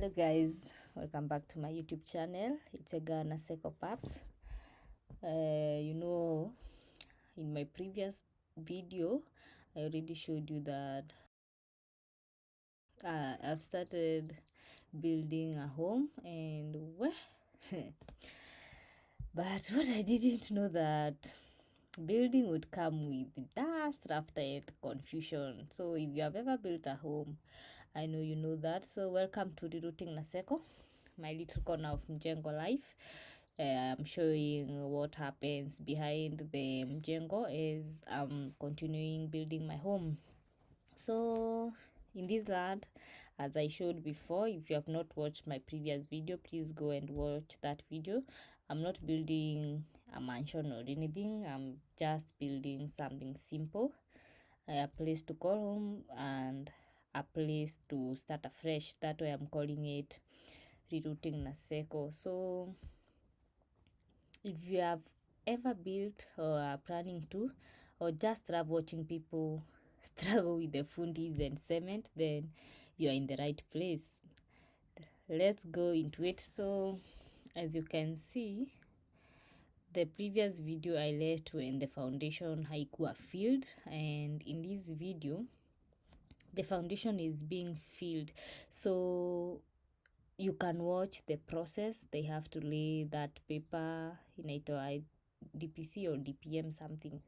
Hello guys, welcome back to my YouTube channel. It's a girl Naseko Paps. In my previous video, I already showed you that I've started building a home and but what I didn't know that building would come with dust after it, confusion. So if you have ever built a home, I know you know that. So welcome to Re Rooting Naseko, my little corner of Mjengo life. I'm showing what happens behind the Mjengo as I'm continuing building my home. So in this land, as I showed before, if you have not watched my previous video, please go and watch that video. I'm not building a mansion or anything. I'm just building something simple, a place to call home and a place to start afresh. That way I'm calling it Re Rooting Naseko. So if you have ever built or are planning to, or just love watching people struggle with the fundis and cement, then you're in the right place. Let's go into it. So as you can see, the previous video I left when the foundation haikuwa filled, and in this video the foundation is being filled, so you can watch the process. They have to lay that paper inaitwa DPC or DPM something,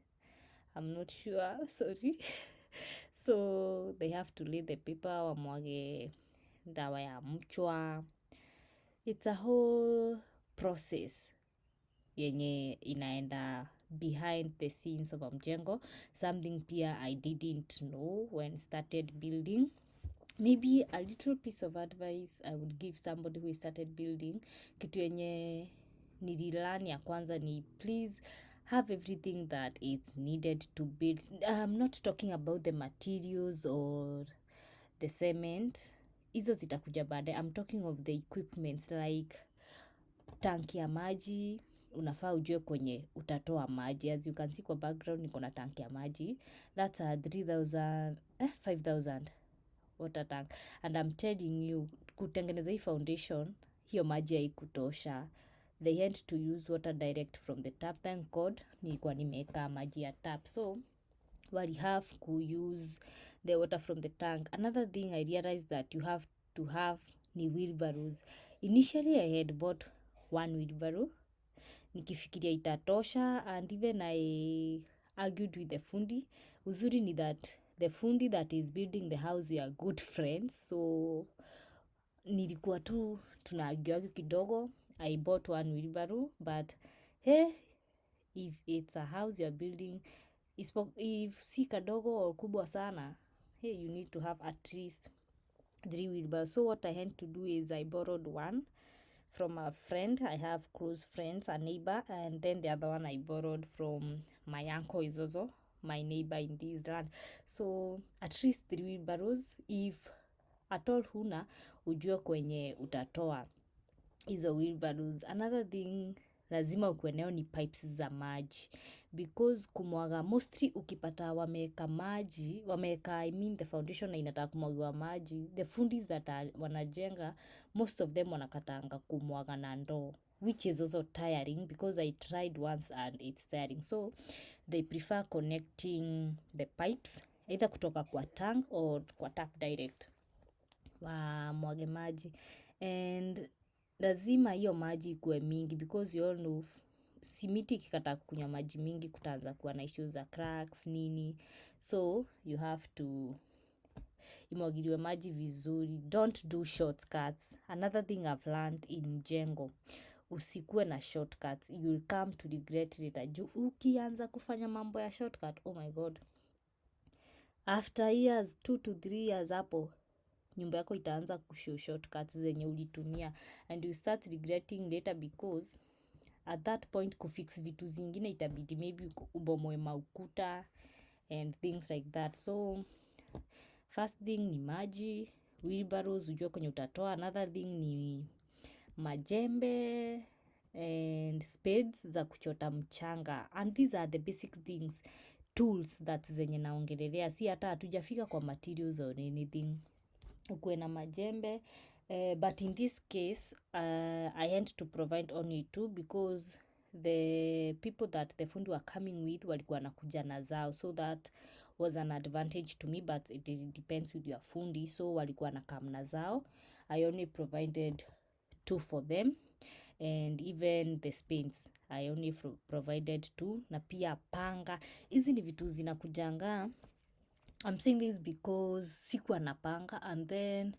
I'm not sure, sorry. So they have to lay the paper, wamwage dawa ya mchwa. It's a whole process yenye inaenda behind the scenes of Mjengo, something pia I didn't know when started building. Maybe a little piece of advice I would give somebody who started building, kitu yenye nililearn ya kwanza ni please have everything that is needed to build. I'm not talking about the materials or the cement, hizo zitakuja baadaye. I'm talking of the equipments like tanki ya maji. Unafaa ujue kwenye utatoa maji. As you can see kwa background niko na tanki ya maji, that's a 5,000 water tank, and I'm telling you, kutengeneza hii foundation, hiyo maji haikutosha. They had to use water direct from the tap. Thank God nilikuwa nimeweka maji ya tap, so we have to use the water from the tank. Another thing I realized that you have to have ni wheelbarrows. Initially I had bought one wheelbarrow nikifikiria itatosha, and even I argued with the fundi. Uzuri ni that the fundi that is building the house, we are good friends, so nilikuwa tu tunaagiagu kidogo. I bought one wheelbarrow, but hey, if it's a house you are building, if si kadogo or kubwa sana, hey, you need to have at least 3 wheelbarrows. So what I had to do is I borrowed one from a friend. I have close friends, a neighbor, and then the other one I borrowed from my uncle is also my neighbor in this land. So at least 3 wheelbarrows. If at all huna, ujue kwenye utatoa hizo wheelbarrows. Another thing lazima ukuwe nayo ni pipes za maji, because kumwaga, mostly ukipata wameweka maji, wameweka the foundation na inataka kumwagiwa maji, the fundis that wanajenga, most of them wanakatanga kumwaga na ndoo, which is also tiring, because I tried once and it's tiring. So they prefer connecting the pipes either kutoka kwa tank or kwa tap direct, mwage maji. And lazima hiyo maji ikuwe mingi, because you all know simiti ikikataa kunywa maji mingi kutaanza kuwa na issues za cracks nini, so you have to imwagiliwe maji vizuri. Don't do shortcuts. Another thing I've learned in Mjengo, usikuwe na shortcuts, you will come to regret later. Juu ukianza kufanya mambo ya shortcut, oh my god, after years 2 to 3 years hapo nyumba yako itaanza kushow shortcuts zenye ulitumia, and you start regretting later, because at that point kufix vitu zingine itabidi maybe ubomoe maukuta and things like that. So first thing ni maji, wheelbarrows ujue kwenye utatoa. Another thing ni majembe and spades za kuchota mchanga, and these are the basic things, tools that zenye naongelelea, si hata hatujafika kwa materials or anything. Ukuwe na majembe But in this case, I had to provide only 2 because the people that the fundi were coming with walikuwa nakuja na zao, so that was an advantage to me, but it depends with your fundi. So walikuwa na kam na zao. I only provided 2 for them, and even the spins I only provided 2, na pia panga. Hizi ni vitu zinakujanga. I'm saying this because sikuwa napanga, and then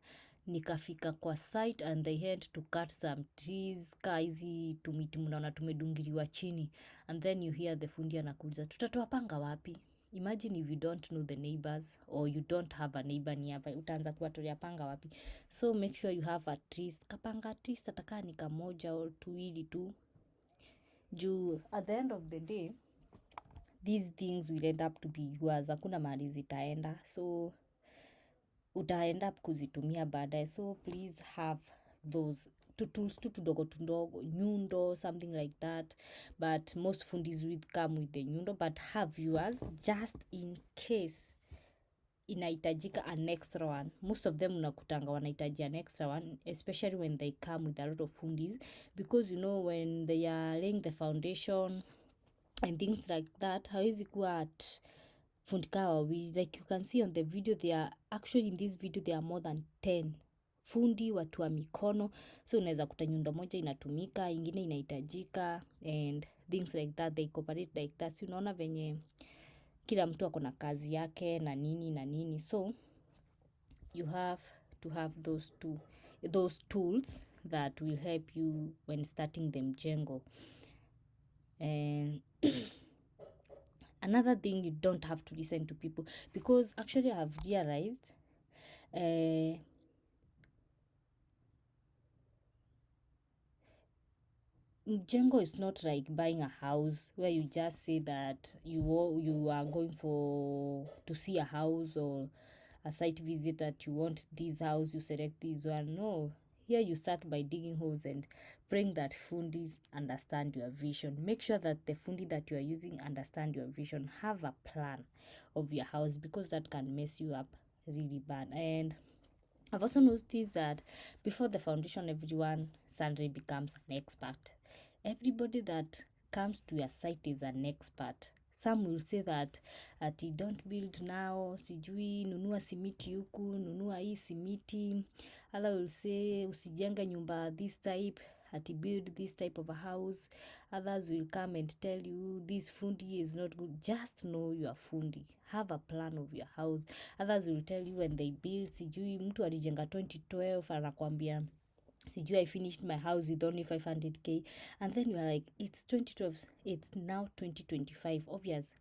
nikafika kwa site and they had to cut some trees ka hizi tumiti mnaona tumedungiliwa chini, and then you hear the fundi anakuja, tutatoa panga wapi? Imagine if you don't know the neighbors or you don't have a neighbor nearby, utaanza kuwatolea panga wapi? So make sure you have at least kapanga, at least atakaa ni kamoja au tuwili tu, juu at the end of the day these things will end up to be yours. Hakuna mahali zitaenda, so utaend up kuzitumia baadaye. So please have those tools tudogo nyundo, something like that, but most fundis will come with the nyundo, but have yours just in case inahitajika an extra one. Most of them unakutanga wanahitaji an extra one, especially when they come with a lot of fundis, because you know when they are laying the foundation and things like that, hawezi kuwa at fundi kaa wawili. Like you can see on the video, they are actually in this video there are more than 10 fundi watu wa mikono, so unaweza kuta nyundo moja inatumika, ingine inahitajika and things like that, they cooperate like that. So unaona venye kila mtu ako na kazi yake na nini, so you have to have those tools that will help you when starting the mjengo. And another thing, you don't have to listen to people, because actually I have realized mjengo is not like buying a house where you just say that you are going to see a house or a site visit, that you want this house, you select this one. No, here you start by digging holes and praying that fundis understand your vision. Make sure that the fundi that you are using understand your vision. Have a plan of your house, because that can mess you up really bad. And I've also noticed that before the foundation, everyone suddenly becomes an expert. Everybody that comes to your site is an expert. Some will say that ati don't build now, sijui nunua simiti huku, nunua hii simiti. Other will say usijenga nyumba this type, ati build this type of a house. Others will come and tell you this fundi is not good. Just know your fundi. Have a plan of your house. Others will tell you when they build, sijui mtu alijenga 2012 anakuambia sijui I finished my house with only 500k, and then you are like, it's 2012, it's now 2025. Obvious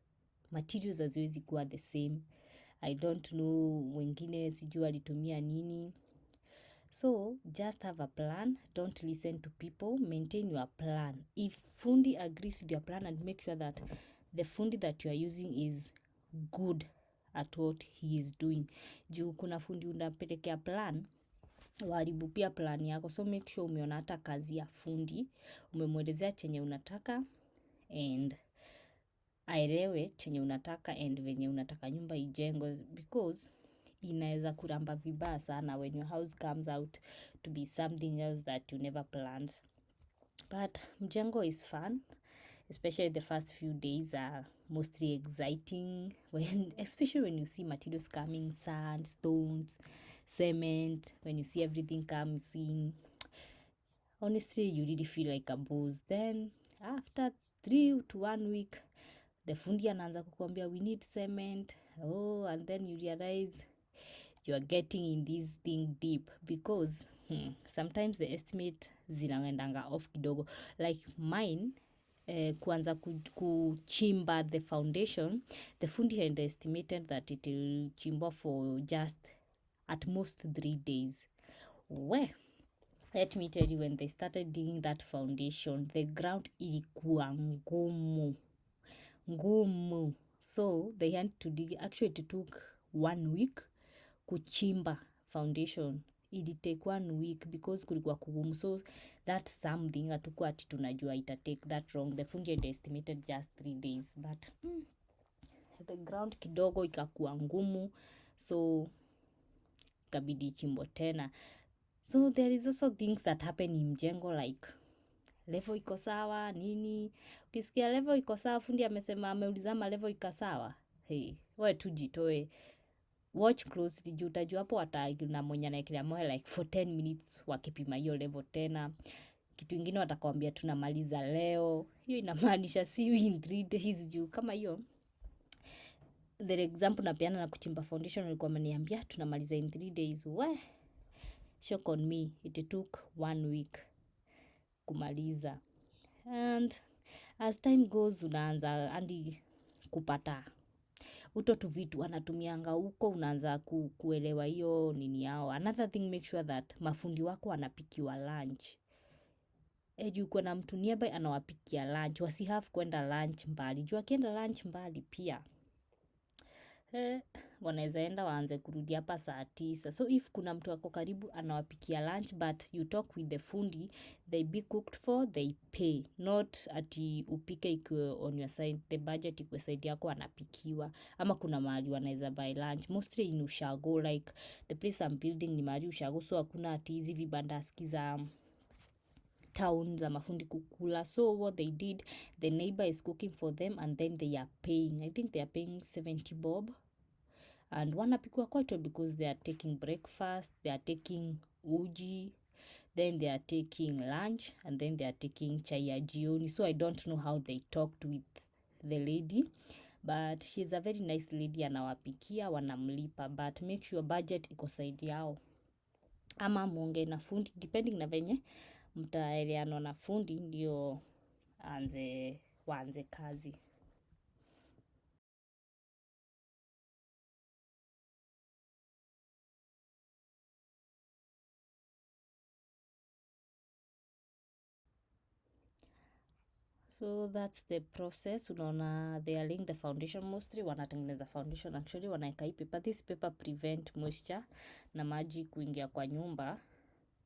materials haziwezi kuwa the same. I don't know wengine sijui alitumia nini. So just have a plan. Don't listen to people. Maintain your plan. If fundi agrees with your plan, and make sure that the fundi that you are using is good at what he is doing. Juu kuna fundi unapelekea plan waharibu pia plan yako. So make sure umeona hata kazi ya fundi, umemwelezea chenye unataka and aelewe chenye unataka and venye unataka nyumba ijengwe, because inaweza kuramba vibaya sana when your house comes out to be something else that you never planned. But mjengo is fun, especially the first few days are mostly exciting, especially when you see materials coming, sand, stones, cement, when you see everything comes in. Honestly, you really feel like a boss. Then after 3 to 1 week, the fundi anaanza kukwambia we need cement. And then you realize you are getting in this thing deep, because sometimes the estimate zinaendanga off kidogo. Like mine, kuanza kuchimba the foundation, the fundi had estimated that it will chimba for just at most 3 days. Let me tell you, when they started digging that foundation, the ground ilikuwa ngumu. So they had to dig. Actually, it took 1 week kuchimba foundation. It take 1 week because kulikuwa kugumu. So that's something hatukuwa ati tunajua ita take that long. The fundi had estimated just 3 days, but the ground kidogo ikakuwa ngumu, so kabidi chimbo tena. So there is also things that happen in Mjengo like level iko sawa nini. Ukisikia level iko sawa, fundi amesema ameuliza ama level iko sawa, hey, wewe tu jitoe. Watch closely juu utajua hapo wataargue na mwenye anaekelea moyo like for 10 minutes wakipima hiyo level tena. Kitu ingine watakwambia tunamaliza leo. Hiyo inamaanisha see you in 3 days juu kama hiyo. The example napeana na kuchimba foundation walikuwa wameniambia tunamaliza in 3 days. Shock on me. It took 1 week kumaliza. And as time goes unaanza hadi kupata uto tu vitu wanatumianga huko, unaanza kuelewa hiyo nini yao. Another thing, make sure that mafundi wako wanapikiwa lunch. Juu kuna mtu nearby anawapikia lunch, wasihave kwenda lunch mbali. Juu akienda lunch mbali pia wanaweza enda waanze kurudi hapa saa 9. So if kuna mtu wako karibu anawapikia lunch but you talk with the fundi, they be cooked for, they pay. Not ati upike ikue on your side, the budget ikue side yako anapikiwa. Ama kuna mahali wanaweza buy lunch. Mostly in ushago, like the place I'm building ni mahali ushago. So hakuna ati hizi vibandaski za town za mafundi kukula. So what they did, the neighbor is cooking for them and then they are paying. I think they are paying 70 bob. And wanapikwa quite well because they are taking breakfast, they are taking uji, then they are taking lunch, and then they are taking chai ya jioni. So I don't know how they talked with the lady, but she's a very nice lady, anawapikia, wanamlipa, but make sure budget iko side yao. Ama muongee na fundi, depending na venye mtaelewana na fundi ndio waanze kazi. So that's the process. Unaona they are laying the foundation, mostly wanatengeneza foundation actually wanaeka hii paper. This paper prevent moisture na maji kuingia kwa nyumba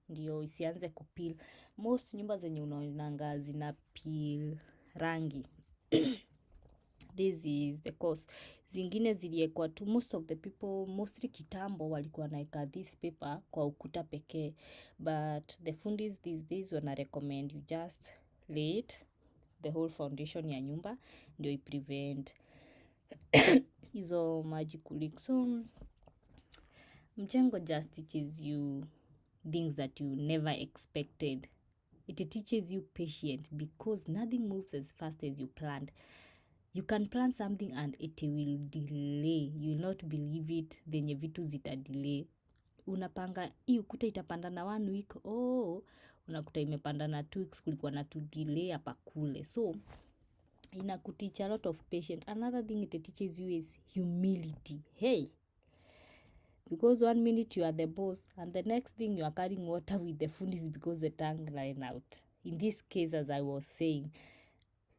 ndio isianze kupeel. Most nyumba zenye unaonanga zina peel rangi this is the cause. Zingine ziliekwa tu, most of the people mostly kitambo walikuwa naeka this paper kwa ukuta pekee, but the fundis these days wana recommend you just lay it the whole foundation ya nyumba ndio i-prevent hizo maji kuleak. So Mjengo just teaches you things that you never expected. It teaches you patience because nothing moves as fast as you planned. You can plan something and it will delay. You will not believe it venye vitu zita delay. Unapanga hii ukuta itapanda na 1 week, unakuta imepanda na 2 weeks, kulikuwa na to delay hapa kule. So inakuteach a lot of patience. Another thing it teaches you is humility. Hey, because 1 minute you are the boss and the next thing you are carrying water with the fundis because the tank ran out. In this case, as I was saying,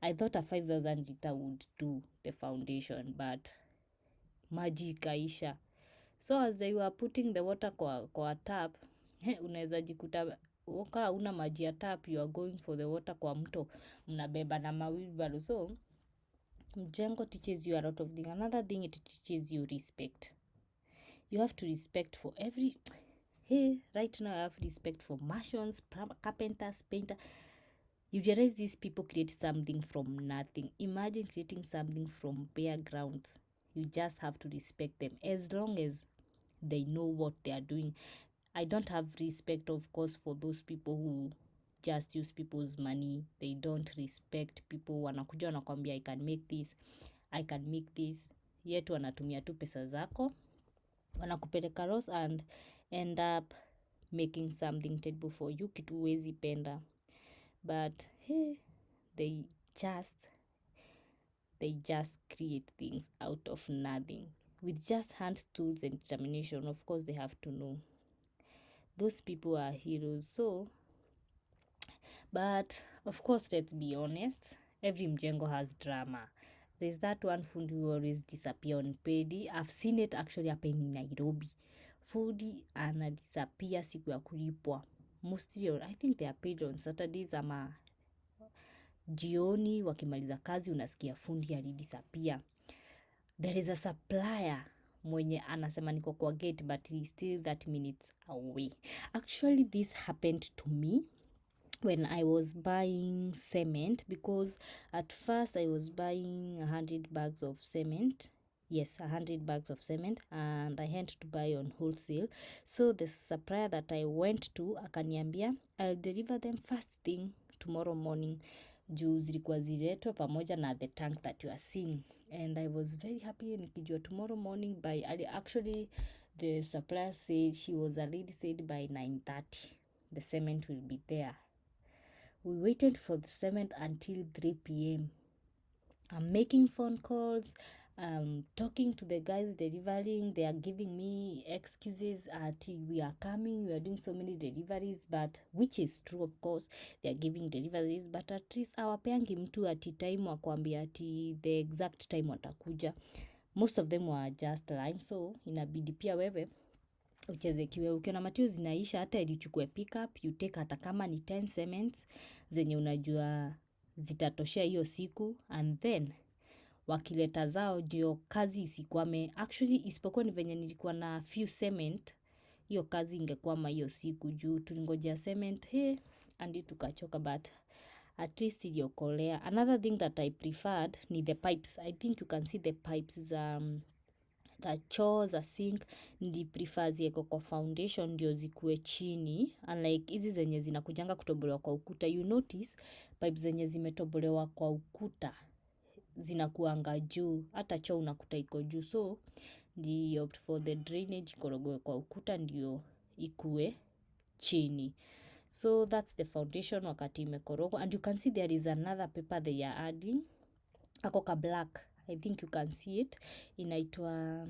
I thought a 5,000 liter would do the foundation, but maji ikaisha. So as they were putting the water kwa tap, unaweza jikuta uka una maji ya tap, you are going for the water kwa mto, mnabeba na mawheelbarrow. So Mjengo teaches you a lot of things. Another thing, it teaches you respect. You have to respect for every right now I have respect for masons, carpenters, painter. You realize these people create something from nothing. Imagine creating something from bare grounds. You just have to respect them as long as they know what they are doing. I don't have respect, of course, for those people who just use people's money. They don't respect people. Wanakuja wanakwambia I can make this, I can make this, yet wanatumia tu pesa zako, wanakupeleka loss and end up making something terrible for you, kitu huwezi penda. But they just create things out of nothing with just hands, tools and determination. Of course they have to know those people are heroes. So but of course, let's be honest, every Mjengo has drama. There's that one fundi who always disappear on payday. I've seen it actually happen in Nairobi. Fundi ana disappear siku ya kulipwa. Mostly I think they are paid on Saturdays ama jioni wakimaliza kazi unasikia fundi alidisappear. There is a supplier mwenye anasema niko kwa gate but he's still 30 minutes away. Actually, this happened to me when I was buying cement, because at first I was buying 100 bags of cement. Yes, 100 bags of cement, and I had to buy on wholesale. So the supplier that I went to akaniambia, I'll deliver them first thing tomorrow morning, juu zilikuwa ziletwe pamoja na the tank that you are seeing. And I was very happy nikijua tomorrow morning by actually the supplier said, she was a lady, said by 9:30 the cement will be there. We waited for the cement until 3 p.m. I'm making phone calls, talking to the guys delivering. They are giving me excuses at we are coming, we are doing so many deliveries, but which is true, of course. They are giving deliveries, but at least awapeangi mtu ati time wakwambia ati the exact time watakuja. Most of them were just lying, so inabidi pia wewe uchezekiwe. Ukiona materials zinaisha, hata ilichukue pick up, you take hata kama ni 10 cements zenye unajua zitatoshea hiyo siku, and then wakileta zao ndio kazi isikwame. Actually, isipokuwa ni venye nilikuwa na few cement, hiyo kazi ingekwama hiyo siku juu tulingojea cement andi tukachoka, but at least iliokolea. Another thing that I preferred ni the pipes. I think you can see the pipes za the choo za sink prefer zieko kwa foundation ndio zikuwe chini, unlike hizi zenye zinakujanga kutobolewa kwa ukuta. You notice pipes zenye zimetobolewa kwa ukuta zinakuanga juu, hata choo unakuta iko juu, so the opt for the drainage ikorogowe kwa ukuta ndio ikue chini. So that's the foundation wakati imekorogo, and you can see there is another paper they are adding, akoka black. I think you can see it, inaitwa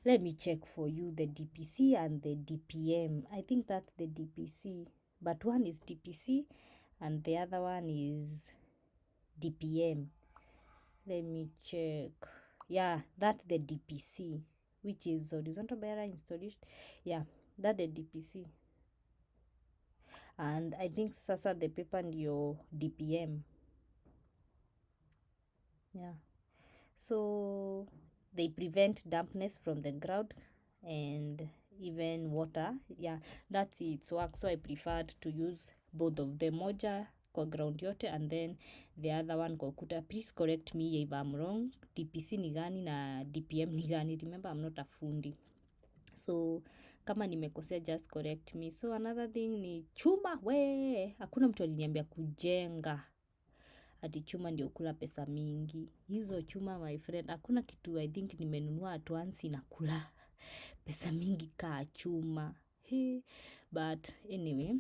let me check for you the DPC and the DPM. I think that's the DPC, but one is DPC and the other one is DPM. Let me check. Yeah, that's the DPC, which is horizontal bearer installation. Yeah, that's the DPC. And I think sasa the paper ndio DPM. Yeah. So they prevent dampness from the ground and even water. Yeah, that's its work. So I preferred to use both of them, moja kwa ground yote and then the other one kwa ukuta. Please correct me if I'm wrong. DPC ni gani na DPM ni gani? Remember, I'm not a fundi, so kama nimekosea just correct me. So another thing ni chuma. Hakuna mtu aliniambia kujenga ati chuma ndio kula pesa mingi. Hizo chuma, my friend, hakuna kitu I think nimenunua at once inakula pesa mingi kaa chuma. But anyway,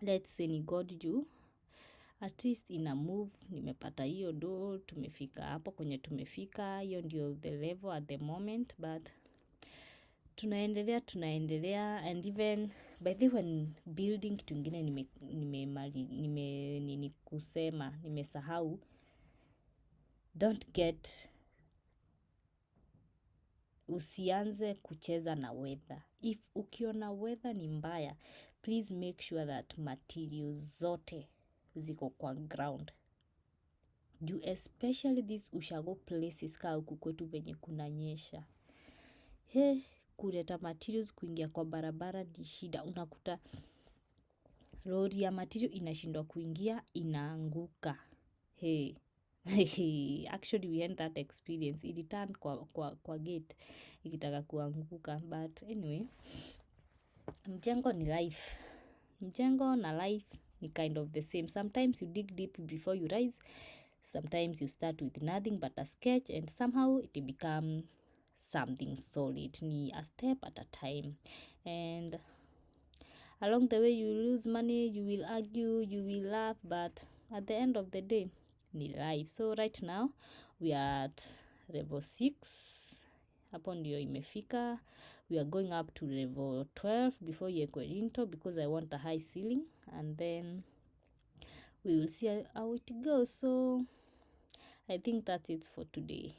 let's say ni God juu at least ina move, nimepata hiyo do, tumefika hapo kwenye tumefika. Hiyo ndio the level at the moment, but tunaendelea and even by the when building kitu ingine nimesahau, usianze kucheza na weather. If ukiona weather ni mbaya, please make sure that materials zote ziko kwa ground. You especially these ushago places kaa huku kwetu venye kunanyesha. Kuleta materials kuingia kwa barabara ni shida. Unakuta lori ya material inashindwa kuingia, inaanguka. Actually we had that experience. It turned kwa gate ikitaka kuanguka, but anyway, mjengo ni life. Mjengo na life ni kind of the same. Sometimes you dig deep before you rise. Sometimes you start with nothing but a sketch and somehow it become something solid. Ni a step at a time, and along the way you lose money, you will argue, you will laugh, but at the end of the day ni life. So right now we are at level 6. Hapo ndio imefika. We are going up to level 12 before yekwe into, because I want a high ceiling, and then we will see how it goes. So I think that's it for today.